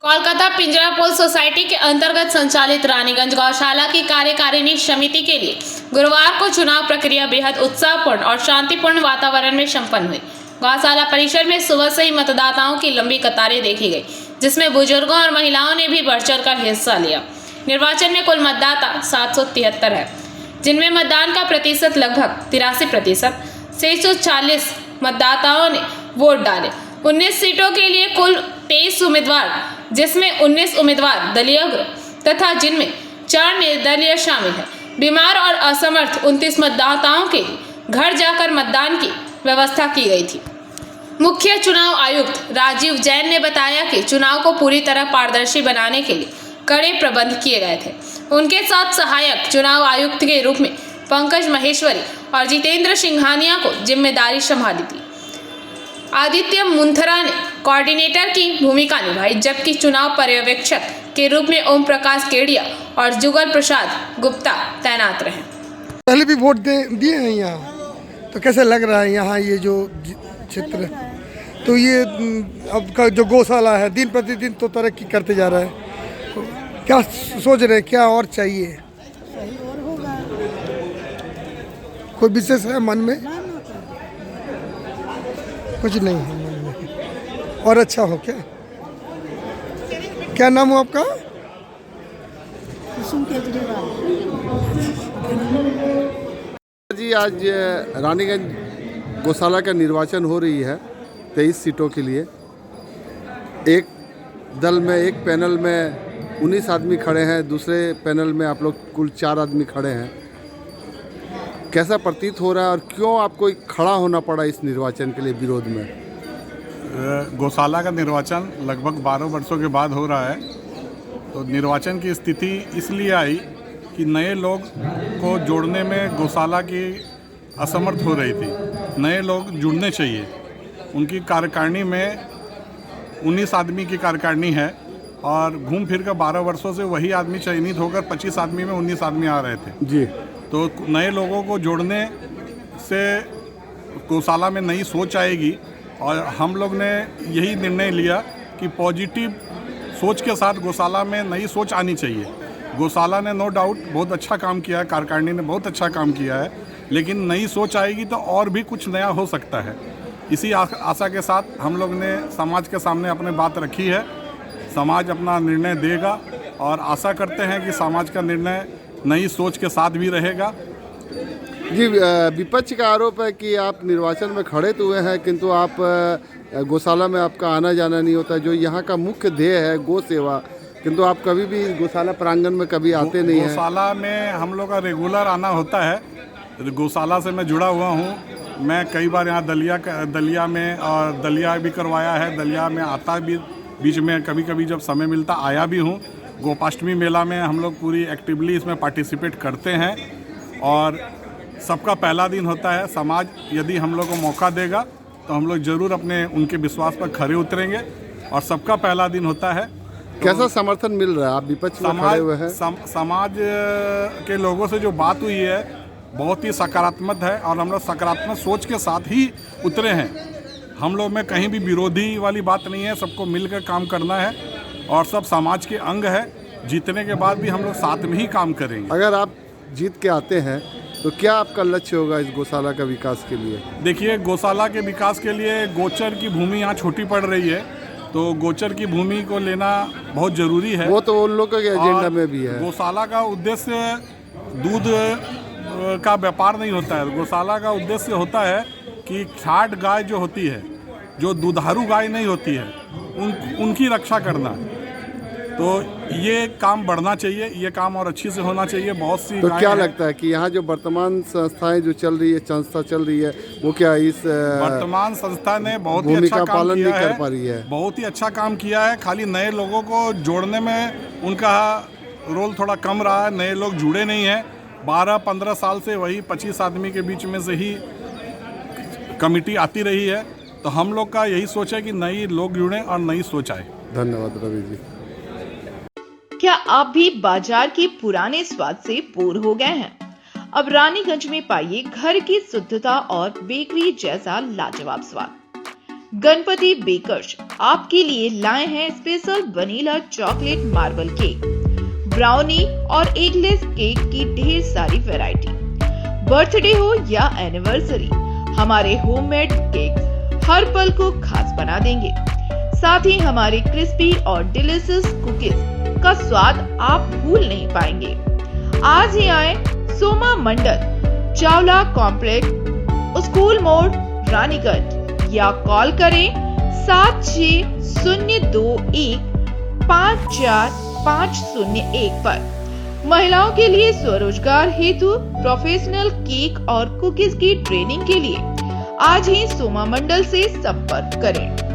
Kolkata Pinjrapole society के अंतर्गत संचालित रानीगंज गौशाला की कार्यकारिणी समिति के लिए गुरुवार को चुनाव प्रक्रिया बेहद उत्साहपूर्ण और शांतिपूर्ण वातावरण में संपन्न हुई। गौशाला परिसर में सुबह से ही मतदाताओं की लंबी कतारें देखी गई, जिसमें बुजुर्गों और महिलाओं ने भी बढ़ चढ़ कर हिस्सा लिया। निर्वाचन में कुल मतदाता 773 है, जिनमें मतदान का प्रतिशत लगभग 83%। 640 मतदाताओं ने वोट डाले। 19 सीटों के लिए कुल 23 उम्मीदवार, जिसमें 19 उम्मीदवार दलीय तथा जिनमें 4 निर्दलीय शामिल है। बीमार और असमर्थ 29 मतदाताओं के घर जाकर मतदान की व्यवस्था की गई थी। मुख्य चुनाव आयुक्त राजीव जैन ने बताया कि चुनाव को पूरी तरह पारदर्शी बनाने के लिए कड़े प्रबंध किए गए थे। उनके साथ सहायक चुनाव आयुक्त के रूप में पंकज महेश्वरी और जितेंद्र सिंघानिया को जिम्मेदारी संभाली थी। आदित्य मुंथरा ने कोऑर्डिनेटर की भूमिका निभाई, जबकि चुनाव पर्यवेक्षक के रूप में ओम प्रकाश केडिया और जुगल प्रसाद गुप्ता तैनात रहे। पहले भी वोट दिए हैं यहाँ, तो कैसे लग रहा है यहाँ ये जो क्षेत्र, तो ये अब का जो गौशाला है दिन प्रतिदिन तो तरक्की करते जा रहा है, तो क्या सोच रहे हैं, क्या और चाहिए? सही और होगा। कोई विशेष है मन में? कुछ नहीं है मन में। और अच्छा हो क्या? क्या नाम हो आपका? कुसुम केजरीवाल जी। आज रानीगंज गौशाला का निर्वाचन हो रही है 23 सीटों के लिए। एक दल में, एक पैनल में 19 आदमी खड़े हैं, दूसरे पैनल में आप लोग कुल 4 आदमी खड़े हैं। कैसा प्रतीत हो रहा है और क्यों आपको खड़ा होना पड़ा इस निर्वाचन के लिए विरोध में? गौशाला का निर्वाचन लगभग 12 वर्षों के बाद हो रहा है, तो निर्वाचन की स्थिति इसलिए आई कि नए लोग को जोड़ने में गौशाला की असमर्थ हो रही थी। नए लोग जुड़ने चाहिए। उनकी कार्यकारिणी में 19 आदमी की कार्यकारिणी है और घूम फिर कर 12 वर्षों से वही आदमी चयनित होकर 25 आदमी में 19 आदमी आ रहे थे जी। तो नए लोगों को जोड़ने से गौशाला में नई सोच आएगी और हम लोग ने यही निर्णय लिया कि पॉजिटिव सोच के साथ गौशाला में नई सोच आनी चाहिए। गौशाला ने नो डाउट बहुत अच्छा काम किया है, कार्यकारिणी ने बहुत अच्छा काम किया है, लेकिन नई सोच आएगी तो और भी कुछ नया हो सकता है। इसी आशा के साथ हम लोग ने समाज के सामने अपनी बात रखी है। समाज अपना निर्णय देगा और आशा करते हैं कि समाज का निर्णय नई सोच के साथ भी रहेगा। जी, विपक्ष का आरोप है कि आप निर्वाचन में खड़े तो हुए हैं, किंतु आप गौशाला में आपका आना जाना नहीं होता, जो यहाँ का मुख्य ध्येय है गौ सेवा, किंतु आप कभी भी गौशाला प्रांगण में कभी आते नहीं हैं। गौशाला में हम लोग का रेगुलर आना होता है। गौशाला से मैं जुड़ा हुआ हूँ। मैं कई बार यहाँ दलिया में और दलिया भी करवाया है। दलिया में आता भी, बीच में कभी कभी जब समय मिलता आया भी हूँ। गोपाष्टमी मेला में हम लोग पूरी एक्टिवली इसमें पार्टिसिपेट करते हैं और सबका पहला दिन होता है। समाज यदि हम लोग को मौका देगा तो हम लोग ज़रूर अपने उनके विश्वास पर खरे उतरेंगे और सबका पहला दिन होता है। तो कैसा समर्थन मिल रहा है? आप विपक्ष में खड़े हुए हैं। समाज के लोगों से जो बात हुई है बहुत ही सकारात्मक है और हम लोग सकारात्मक सोच के साथ ही उतरे हैं। हम लोग में कहीं भी विरोधी वाली बात नहीं है, सबको मिलकर काम करना है और सब समाज के अंग है। जीतने के बाद भी हम लोग साथ में ही काम करेंगे। अगर आप जीत के आते हैं तो क्या आपका लक्ष्य होगा इस गौशाला का विकास के लिए? देखिए, गौशाला के विकास के लिए गोचर की भूमि यहाँ छोटी पड़ रही है, तो गोचर की भूमि को लेना बहुत ज़रूरी है। वो तो उन लोगों के एजेंडा में भी है। गौशाला का उद्देश्य दूध का व्यापार नहीं होता है। गौशाला का उद्देश्य होता है कि छाट गाय जो होती है, जो दुधारू गाय नहीं होती है, उनकी रक्षा करना। तो ये काम बढ़ना चाहिए, ये काम और अच्छी से होना चाहिए। बहुत सी तो क्या लगता है कि यहाँ जो वर्तमान संस्थाएं जो चल रही है, संस्था चल रही है, वो क्या इस वर्तमान संस्था ने बहुत ही अच्छा काम पालन किया नहीं है, कर पा रही है? बहुत ही अच्छा काम किया है। खाली नए लोगों को जोड़ने में उनका रोल थोड़ा कम रहा है। नए लोग जुड़े नहीं हैं। 12-15 साल से वही 25 आदमी के बीच में से ही कमेटी आती रही है। तो हम लोग का यही सोच है कि नए लोग जुड़ें और नई सोच आए। धन्यवाद रवि जी। क्या आप भी बाजार के पुराने स्वाद से बोर हो गए हैं? अब रानीगंज में पाइए घर की शुद्धता और बेकरी जैसा लाजवाब स्वाद। गणपति बेकर्स आपके लिए लाए हैं special vanilla chocolate marble cake, brownie और एगलेस केक की ढेर सारी वैरायटी। बर्थडे हो या एनिवर्सरी, हमारे होममेड केक हर पल को खास बना देंगे। साथ ही हमारे क्रिस्पी और डिलीशियस कुकीज का स्वाद आप भूल नहीं पाएंगे। आज ही आए सोमा मंडल, चावला कॉम्प्लेक्स, स्कूल मोड़, रानीगंज या कॉल करें 7602154501 पर। महिलाओं के लिए स्वरोजगार हेतु प्रोफेशनल केक और कुकीज की ट्रेनिंग के लिए आज ही सोमा मंडल से संपर्क करें।